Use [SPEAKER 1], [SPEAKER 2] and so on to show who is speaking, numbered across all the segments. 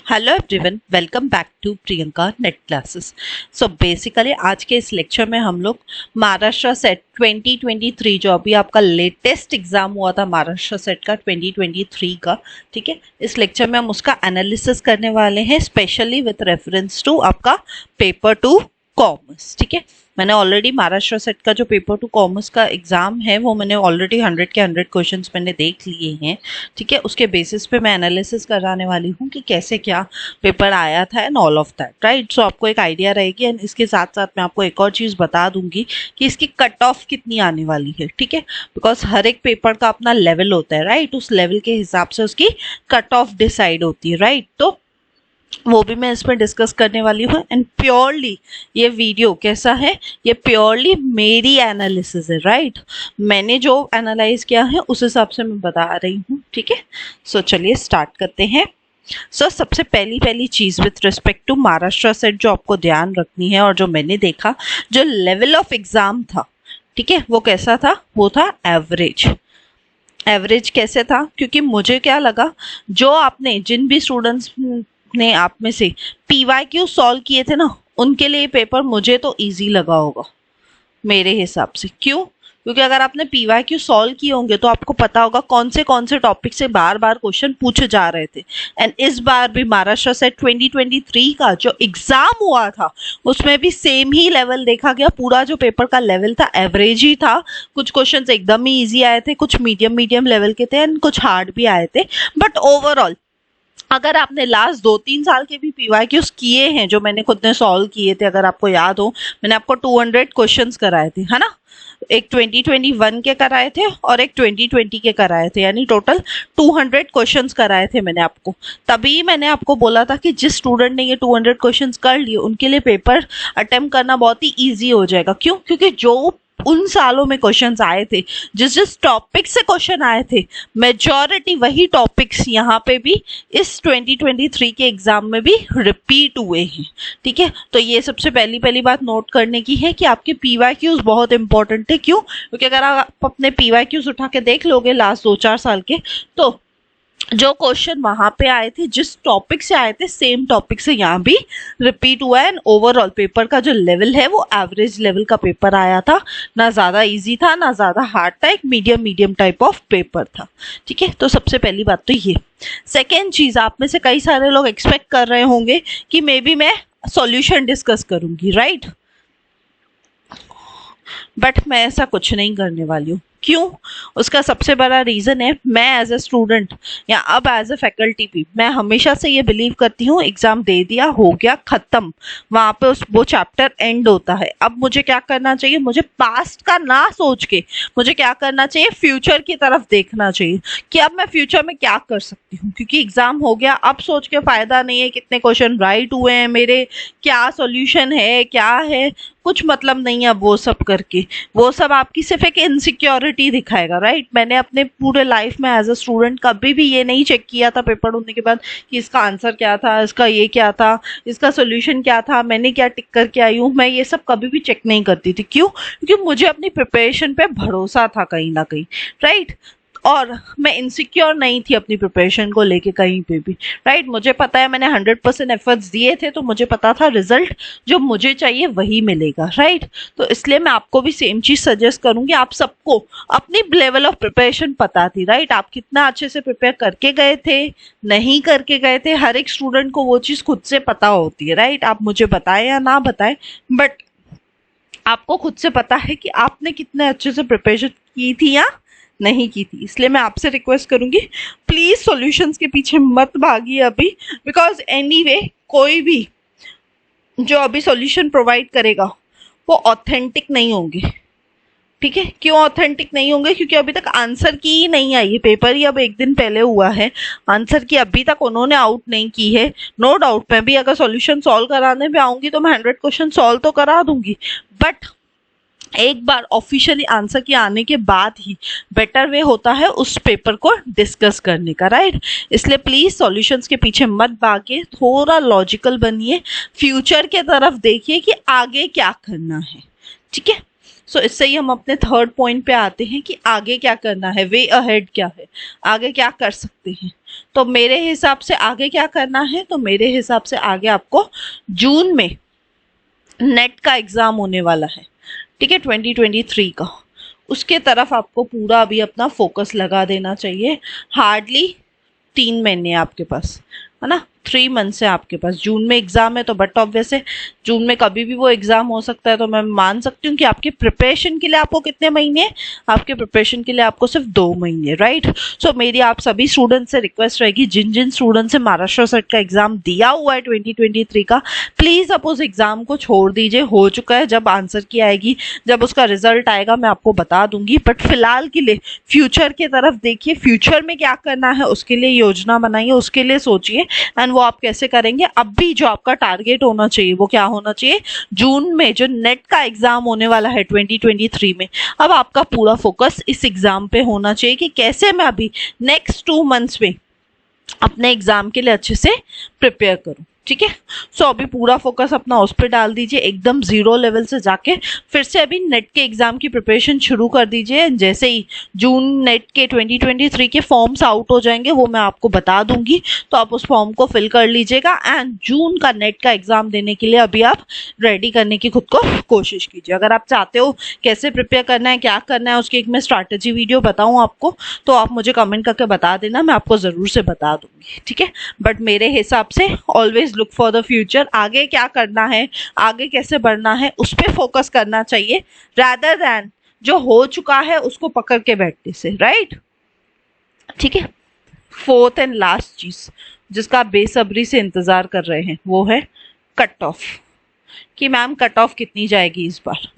[SPEAKER 1] Hello everyone, welcome back to Priyanka net classes. So basically आज के इस लेक्चर में हम लोग महाराष्ट्र सेट 2023 जो अभी आपका लेटेस्ट एग्जाम हुआ था महाराष्ट्र सेट का 2023 का, ठीक है, इस लेक्चर में हम उसका एनालिसिस करने वाले हैं स्पेशली विथ रेफरेंस टू आपका पेपर 2 कॉमर्स। ठीक है, मैंने ऑलरेडी महाराष्ट्र सेट का जो पेपर 2 कॉमर्स का एग्जाम है वो मैंने ऑलरेडी 100 के 100 क्वेश्चंस मैंने देख लिए हैं। ठीक है, उसके बेसिस पे मैं एनालिसिस कराने वाली हूँ कि कैसे क्या पेपर आया था and all of that, right. So आपको एक आइडिया रहेगी एंड इसके साथ साथ मैं आपको एक और चीज़ बता दूंगी कि इसकी कट ऑफ कितनी आने वाली है। ठीक है, बिकॉज हर एक पेपर का अपना लेवल होता है, राइट। उस लेवल के हिसाब से उसकी कट ऑफ डिसाइड होती है, राइट। तो वो भी मैं इसमें डिस्कस करने वाली हूँ एंड प्योरली ये वीडियो कैसा है, ये प्योरली मेरी एनालिसिस है, राइट। मैंने जो एनालाइज किया है उस हिसाब से मैं बता रही हूँ। ठीक है, सो चलिए स्टार्ट करते हैं। सबसे पहली चीज़ with respect to Maharashtra SET जो आपको ध्यान रखनी है और जो मैंने देखा जो लेवल ऑफ एग्जाम था, ठीक है, वो कैसा था, वो था एवरेज। एवरेज कैसे था, क्योंकि मुझे क्या लगा जो आपने जिन भी स्टूडेंट्स ने आप में से PYQ सॉल्व किए थे ना, उनके लिए पेपर मुझे तो इजी लगा होगा मेरे हिसाब से। क्यों? क्योंकि अगर आपने PYQ सॉल्व किए होंगे तो आपको पता होगा कौन से टॉपिक से बार बार क्वेश्चन पूछे जा रहे थे। एंड इस बार भी महाराष्ट्र सेट 2023 का जो एग्जाम हुआ था उसमें भी सेम ही लेवल देखा गया। पूरा जो पेपर का लेवल था एवरेज ही था। कुछ क्वेश्चंस एकदम ही इजी आए थे, कुछ मीडियम लेवल के थे एंड कुछ हार्ड भी आए थे। बट ओवरऑल अगर आपने लास्ट 2-3 साल के भी PYQs किए हैं जो मैंने खुद ने सॉल्व किए थे, अगर आपको याद हो, मैंने आपको 200 क्वेश्चंस कराए थे, है ना। एक 2021 के कराए थे और एक 2020 के कराए थे, यानी टोटल 200 क्वेश्चंस कराए थे मैंने आपको। तभी मैंने आपको बोला था कि जिस स्टूडेंट ने ये 200 क्वेश्चंस कर लिए उनके लिए पेपर अटेम्प्ट करना बहुत ही ईजी हो जाएगा। क्यों? क्योंकि जो उन सालों में क्वेश्चंस आए थे, जिस टॉपिक से क्वेश्चन आए थे, मेजॉरिटी वही टॉपिक्स यहाँ पे भी इस 2023 के एग्जाम में भी रिपीट हुए हैं। ठीक है, तो ये सबसे पहली बात नोट करने की है कि आपके PYQs बहुत इंपॉर्टेंट है। क्यों? क्योंकि अगर आप अपने PYQs उठा के देख लोगे लास्ट 2-4 साल के, तो जो क्वेश्चन वहां पे आए थे, जिस टॉपिक से आए थे, सेम टॉपिक से यहाँ भी रिपीट हुआ है। एंड ओवरऑल पेपर का जो लेवल है वो एवरेज लेवल का पेपर आया था, ना ज्यादा इजी था ना ज्यादा हार्ड था, एक मीडियम टाइप ऑफ पेपर था। ठीक है, तो सबसे पहली बात तो ये। सेकेंड चीज, आप में से कई सारे लोग एक्सपेक्ट कर रहे होंगे कि मे बी मैं सॉल्यूशन डिस्कस करूंगी, राइट। बट मैं ऐसा कुछ नहीं करने वाली हूँ। क्यों? उसका सबसे बड़ा रीजन है, मैं एज ए स्टूडेंट या अब एज ए फैकल्टी भी मैं हमेशा से ये बिलीव करती हूँ एग्जाम दे दिया, हो गया, खत्म, वहां पे वो चैप्टर एंड होता है। अब मुझे क्या करना चाहिए, मुझे पास्ट का ना सोच के मुझे क्या करना चाहिए, फ्यूचर की तरफ देखना चाहिए कि अब मैं फ्यूचर में क्या कर सकती हूँ। क्योंकि एग्जाम हो गया, अब सोच के फायदा नहीं है कितने क्वेश्चन राइट हुए हैं मेरे, क्या सोल्यूशन है, क्या है, कुछ मतलब नहीं है। वो सब करके वो सब आपकी सिर्फ एक इनसिक्योरिटी दिखाएगा, राइट। मैंने अपने पूरे लाइफ में एज अ स्टूडेंट कभी भी ये नहीं चेक किया था पेपर होने के बाद कि इसका आंसर क्या था, इसका ये क्या था, इसका सोल्यूशन क्या था, मैंने क्या टिक करके आई हूँ। मैं ये सब कभी भी चेक नहीं करती थी। क्यों? क्योंकि मुझे अपनी प्रिपरेशन पे भरोसा था कहीं ना कहीं, राइट। और मैं इनसिक्योर नहीं थी अपनी प्रिपरेशन को लेके कहीं पे भी, राइट। मुझे पता है मैंने 100% एफर्ट्स दिए थे, तो मुझे पता था रिजल्ट जो मुझे चाहिए वही मिलेगा, राइट। तो इसलिए मैं आपको भी सेम चीज सजेस्ट करूंगी। आप सबको अपनी लेवल ऑफ प्रिपरेशन पता थी, राइट। आप कितना अच्छे से प्रिपेयर करके गए थे, नहीं करके गए थे, हर एक स्टूडेंट को वो चीज खुद से पता होती है, राइट। आप मुझे बताएं या ना बताएं, बट आपको खुद से पता है कि आपने कितने अच्छे से प्रिपरेशन की थी या नहीं की थी। इसलिए मैं आपसे रिक्वेस्ट करूंगी, प्लीज सॉल्यूशंस के पीछे मत भागिए अभी, बिकॉज एनीवे कोई भी जो अभी सॉल्यूशन प्रोवाइड करेगा वो ऑथेंटिक नहीं होंगे। ठीक है, क्यों ऑथेंटिक नहीं होंगे? क्योंकि अभी तक आंसर की ही नहीं आई है, पेपर ही अब एक दिन पहले हुआ है, आंसर की अभी तक उन्होंने आउट नहीं की है। नो डाउट मैं भी अगर सॉल्यूशन सॉल्व कराने पे आऊंगी तो मैं 100 क्वेश्चन सॉल्व तो करा दूंगी, बट एक बार ऑफिशियली आंसर के आने के बाद ही बेटर वे होता है उस पेपर को डिस्कस करने का, राइट। इसलिए प्लीज सॉल्यूशंस के पीछे मत भागिए, थोड़ा लॉजिकल बनिए, फ्यूचर के तरफ देखिए कि आगे क्या करना है। ठीक है, सो इससे ही हम अपने थर्ड पॉइंट पे आते हैं कि आगे क्या करना है, वे अहेड क्या है, आगे क्या कर सकते हैं। तो मेरे हिसाब से आगे क्या करना है, तो मेरे हिसाब से आगे आपको जून में नेट का एग्जाम होने वाला है, ठीक है, 2023 का। उसके तरफ आपको पूरा अभी अपना फोकस लगा देना चाहिए। हार्डली 3 महीने आपके पास, है ना, 3 मंथ्स है आपके पास। जून में एग्जाम है तो बट ऑब्वियस है जून में कभी भी वो एग्जाम हो सकता है, तो मैं मान सकती हूँ कि आपके प्रिपरेशन के लिए आपको कितने महीने, आपके प्रिपरेशन के लिए आपको सिर्फ 2 महीने, राइट। सो मेरी आप सभी स्टूडेंट से रिक्वेस्ट रहेगी, जिन जिन स्टूडेंट से महाराष्ट्र सेट का एग्जाम दिया हुआ है 2023 का, प्लीज आप उस एग्जाम को छोड़ दीजिए। हो चुका है, जब आंसर की आएगी, जब उसका रिजल्ट आएगा मैं आपको बता दूंगी, बट फिलहाल के लिए फ्यूचर की तरफ देखिए, फ्यूचर में क्या करना है उसके लिए योजना बनाइए, उसके लिए सोचिए। एंड वो आप कैसे करेंगे, अब भी जो आपका टारगेट होना चाहिए वो क्या होना चाहिए, जून में जो नेट का एग्जाम होने वाला है 2023 में, अब आपका पूरा फोकस इस एग्जाम पे होना चाहिए कि कैसे मैं अभी नेक्स्ट 2 मंथ्स में अपने एग्जाम के लिए अच्छे से प्रिपेयर करूं, ठीक है। सो अभी पूरा फोकस अपना उस पर डाल दीजिए, एकदम जीरो लेवल से जाके फिर से अभी नेट के एग्जाम की प्रिपरेशन शुरू कर दीजिए। जैसे ही जून नेट के 2023 के फॉर्म्स आउट हो जाएंगे वो मैं आपको बता दूंगी, तो आप उस फॉर्म को फिल कर लीजिएगा एंड जून का नेट का एग्जाम देने के लिए अभी आप रेडी करने की खुद को कोशिश कीजिए। अगर आप चाहते हो कैसे प्रिपेयर करना है, क्या करना है, उसकी एक मैं स्ट्रैटेजी वीडियो बताऊं आपको, तो आप मुझे कमेंट करके बता देना, मैं आपको जरूर से बता दूंगी, ठीक है। बट मेरे हिसाब से always look for the future, आगे क्या करना है, आगे कैसे बढ़ना है, उस पर फोकस करना चाहिए, रादर देन जो हो चुका है उसको पकड़ के बैठने से, राइट, ठीक है। फोर्थ एंड लास्ट चीज जिसका आप बेसब्री से इंतजार कर रहे हैं वो है कट ऑफ, कि मैम कट ऑफ कितनी जाएगी इस बार।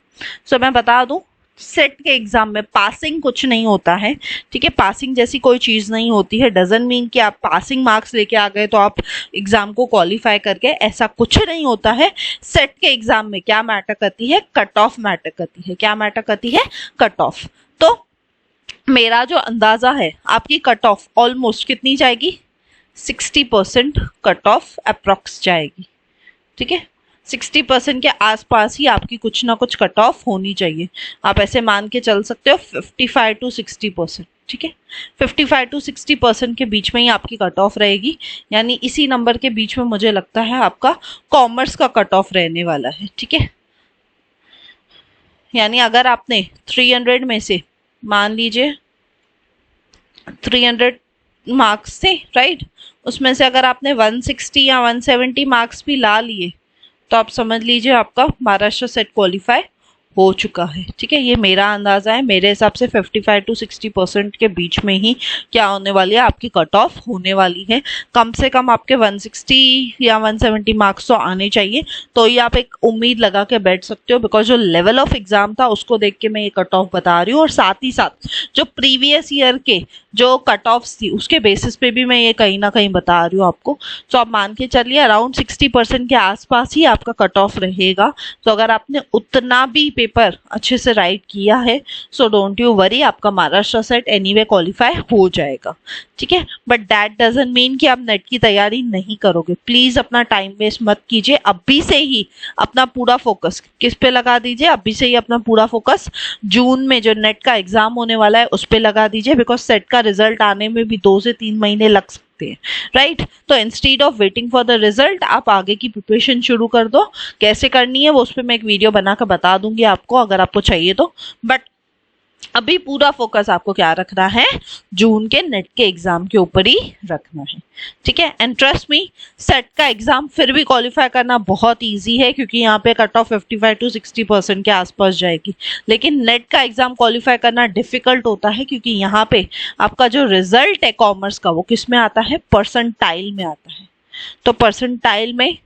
[SPEAKER 1] सो मैं बता दूं, सेट के एग्जाम में पासिंग कुछ नहीं होता है, ठीक है, पासिंग जैसी कोई चीज नहीं होती है। डजंट मीन कि आप पासिंग मार्क्स लेके आ गए तो आप एग्जाम को क्वालिफाई करके, ऐसा कुछ नहीं होता है। सेट के एग्जाम में क्या मैटर करती है, कट ऑफ मैटर करती है। क्या मैटर करती है, कट ऑफ। तो मेरा जो अंदाजा है, आपकी कट ऑफ ऑलमोस्ट कितनी जाएगी, 60% कट ऑफ अप्रॉक्स जाएगी, ठीक है। 60% के आसपास ही आपकी कुछ ना कुछ कट ऑफ होनी चाहिए। आप ऐसे मान के चल सकते हो 55 to 60%, ठीक है। 55 to 60% के बीच में ही आपकी कट ऑफ रहेगी, यानी इसी नंबर के बीच में मुझे लगता है आपका कॉमर्स का कट ऑफ रहने वाला है, ठीक है। यानी अगर आपने 300 में से मान लीजिए 300 मार्क्स थे, राइट, उसमें से अगर आपने 160 या 170 मार्क्स भी ला लिए तो आप समझ लीजिए आपका महाराष्ट्र सेट क्वालिफाई हो चुका है, ठीक है। ये मेरा अंदाजा है, मेरे हिसाब से 55 to 60% के बीच में ही क्या होने वाली है, आपकी कट ऑफ होने वाली है। कम से कम आपके 160 या 170 मार्क्स तो आने चाहिए, तो ये आप एक उम्मीद लगा के बैठ सकते हो, बिकॉज जो लेवल ऑफ एग्जाम था उसको देख के मैं ये कट ऑफ बता रही हूँ, और साथ ही साथ जो प्रीवियस ईयर के जो कट ऑफ्स थी उसके बेसिस पे भी मैं ये कहीं ना कहीं बता रही हूँ आपको। तो आप मान के चलिए अराउंड 60% के आसपास ही आपका कट ऑफ रहेगा। तो अगर आपने उतना भी पेपर अच्छे से राइट किया है, सो डोंट यू वरी, आपका महाराष्ट्र सेट एनीवे क्वालिफाई हो जाएगा, ठीक है। बट दैट डजंट मीन कि आप नेट की तैयारी नहीं करोगे। प्लीज अपना टाइम वेस्ट मत कीजिए, अभी से ही अपना पूरा फोकस किस पे लगा दीजिए, अभी से ही अपना पूरा फोकस जून में जो नेट का एग्जाम होने वाला है उस पे लगा दीजिए, बिकॉज सेट का रिजल्ट आने में भी 2 से 3 महीने लग सकते हैं, राइट। तो instead of waiting for the result आप आगे की प्रिपरेशन शुरू कर दो। कैसे करनी है वो उस पर मैं एक वीडियो बनाकर बता दूंगी आपको, अगर आपको चाहिए तो। बट अभी पूरा फोकस आपको क्या रखना है, जून के नेट के एग्जाम के ऊपर ही रखना है, ठीक है। एंड ट्रस्ट मी, सेट का एग्जाम फिर भी क्वालिफाई करना बहुत इजी है, क्योंकि यहाँ पे कट ऑफ 55 to 60% के आसपास जाएगी। लेकिन नेट का एग्जाम क्वालिफाई करना डिफिकल्ट होता है, क्योंकि यहाँ पे आपका जो रिजल्ट है कॉमर्स का वो किस में आता है, परसेंटाइल में आता है। तो परसेंटाइल में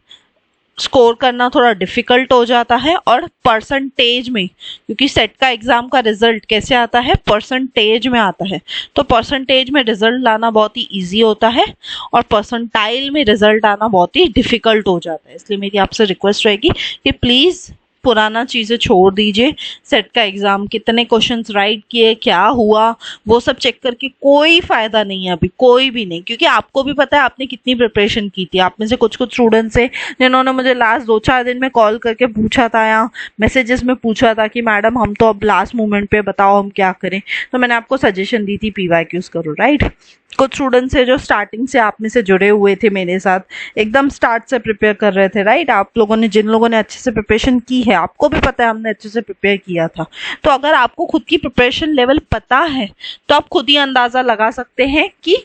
[SPEAKER 1] स्कोर करना थोड़ा डिफिकल्ट हो जाता है, और परसेंटेज में, क्योंकि सेट का एग्जाम का रिजल्ट कैसे आता है, परसेंटेज में आता है। तो परसेंटेज में रिजल्ट लाना बहुत ही इजी होता है, और परसेंटाइल में रिजल्ट आना बहुत ही डिफिकल्ट हो जाता है। इसलिए मेरी आपसे रिक्वेस्ट रहेगी कि प्लीज पुराना चीज़ें छोड़ दीजिए। सेट का एग्ज़ाम कितने क्वेश्चंस राइट किए, क्या हुआ, वो सब चेक करके कोई फ़ायदा नहीं है अभी, कोई भी नहीं, क्योंकि आपको भी पता है आपने कितनी प्रिपरेशन की थी। आप में से कुछ कुछ स्टूडेंट्स हैं जिन्होंने मुझे लास्ट 2-4 दिन में कॉल करके पूछा था या मैसेजेस में पूछा था कि मैडम हम तो अब लास्ट मोमेंट पे बताओ हम क्या करें। तो मैंने आपको सजेशन दी थी PYQs करो, राइट। कुछ स्टूडेंट्स है जो स्टार्टिंग से आप में से जुड़े हुए थे मेरे साथ, एकदम स्टार्ट से प्रिपेयर कर रहे थे, राइट। आप लोगों ने, जिन लोगों ने अच्छे से प्रिपरेशन की है, आपको भी पता है हमने अच्छे से प्रिपेयर किया था। तो अगर आपको खुद की प्रिपरेशन लेवल पता है तो आप खुद ही अंदाजा लगा सकते हैं कि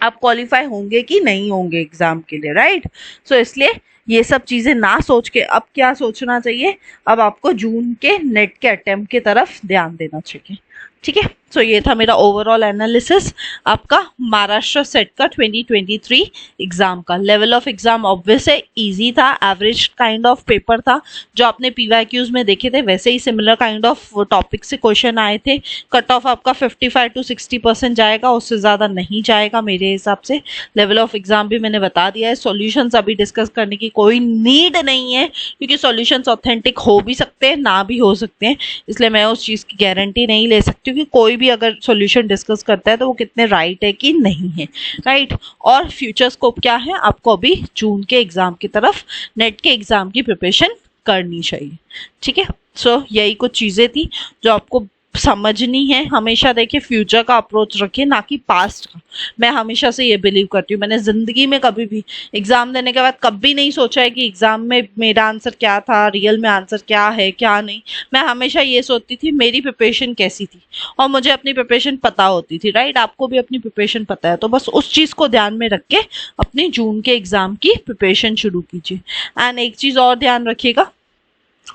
[SPEAKER 1] आप क्वालिफाई होंगे कि नहीं होंगे एग्जाम के लिए, राइट। सो इसलिए ये सब चीज़ें ना सोच के अब क्या सोचना चाहिए, अब आपको जून के नेट के अटेम्प्ट की तरफ ध्यान देना चाहिए, ठीक है। सो ये था मेरा ओवरऑल एनालिसिस आपका महाराष्ट्र सेट का 2023 एग्जाम का। लेवल ऑफ एग्जाम ऑब्वियस है, इजी था, एवरेज काइंड ऑफ पेपर था। जो आपने PYQs में देखे थे वैसे ही सिमिलर काइंड ऑफ टॉपिक से क्वेश्चन आए थे। कट ऑफ आपका 55 to 60% जाएगा, उससे ज़्यादा नहीं जाएगा मेरे हिसाब से। लेवल ऑफ एग्जाम भी मैंने बता दिया है। सॉल्यूशंस अभी डिस्कस करने की कोई नीड नहीं है, क्योंकि सॉल्यूशंस ऑथेंटिक हो भी सकते हैं, ना भी हो सकते हैं, इसलिए मैं उस चीज़ की गारंटी नहीं ले सकती कि कोई भी अगर सॉल्यूशन डिस्कस करता है तो वो कितने राइट है कि नहीं है, राइट। और फ्यूचर स्कोप क्या है, आपको अभी जून के एग्जाम की तरफ, नेट के एग्जाम की प्रिपरेशन करनी चाहिए, ठीक है। सो यही कुछ चीज़ें थी जो आपको समझनी है। हमेशा देखिए फ्यूचर का अप्रोच रखिए, ना कि पास्ट का। मैं हमेशा से ये बिलीव करती हूँ, मैंने ज़िंदगी में कभी भी एग्ज़ाम देने के बाद कभी नहीं सोचा है कि एग्ज़ाम में मेरा आंसर क्या था, रियल में आंसर क्या है क्या नहीं। मैं हमेशा ये सोचती थी मेरी प्रिपरेशन कैसी थी, और मुझे अपनी प्रिपरेशन पता होती थी, राइट। आपको भी अपनी प्रिपरेशन पता है, तो बस उस चीज़ को ध्यान में रख के अपनी जून के एग्ज़ाम की प्रिपरेशन शुरू कीजिए। एंड एक चीज़ और ध्यान रखिएगा,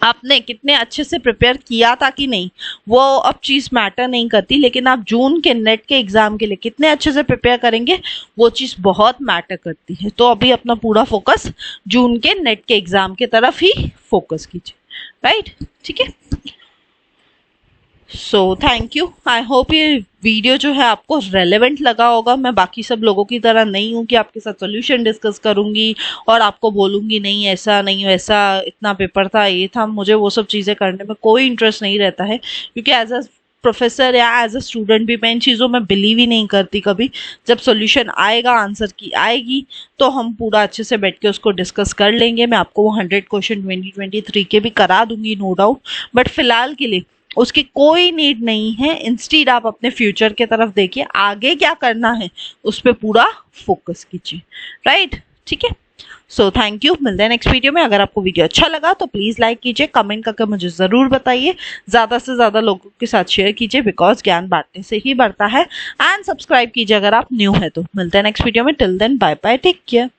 [SPEAKER 1] आपने कितने अच्छे से प्रिपेयर किया था कि नहीं, वो अब चीज़ मैटर नहीं करती, लेकिन आप जून के नेट के एग्ज़ाम के लिए कितने अच्छे से प्रिपेयर करेंगे वो चीज़ बहुत मैटर करती है। तो अभी अपना पूरा फोकस जून के नेट के एग्ज़ाम की तरफ ही फोकस कीजिए, राइट, ठीक है। So thank you. I hope ये वीडियो जो है आपको रेलेवेंट लगा होगा। मैं बाकी सब लोगों की तरह नहीं हूँ कि आपके साथ सोल्यूशन डिस्कस करूँगी और आपको बोलूँगी नहीं ऐसा नहीं वैसा, इतना पेपर था, ये था। मुझे वो सब चीज़ें करने में कोई इंटरेस्ट नहीं रहता है, क्योंकि एज अ प्रोफेसर या एज अ स्टूडेंट भी मैं इन चीज़ों में बिलीव ही नहीं करती कभी। जब सॉल्यूशन आएगा, आंसर की आएगी, तो हम पूरा अच्छे से बैठ के उसको डिस्कस कर लेंगे। मैं आपको वो 100 क्वेश्चन 2023 के भी करा दूंगी, नो डाउट। बट फिलहाल के लिए उसकी कोई नीड नहीं है। इंस्टीड आप अपने फ्यूचर की तरफ देखिए, आगे क्या करना है उस पर पूरा फोकस कीजिए, राइट, ठीक है। सो थैंक यू, मिलते हैं नेक्स्ट वीडियो में। अगर आपको वीडियो अच्छा लगा तो प्लीज़ लाइक कीजिए, कमेंट करके मुझे ज़रूर बताइए, ज़्यादा से ज़्यादा लोगों के साथ शेयर कीजिए, बिकॉज ज्ञान बांटने से ही बढ़ता है। एंड सब्सक्राइब कीजिए अगर आप न्यू है तो। मिलते हैं नेक्स्ट वीडियो में, till then bye bye, take care.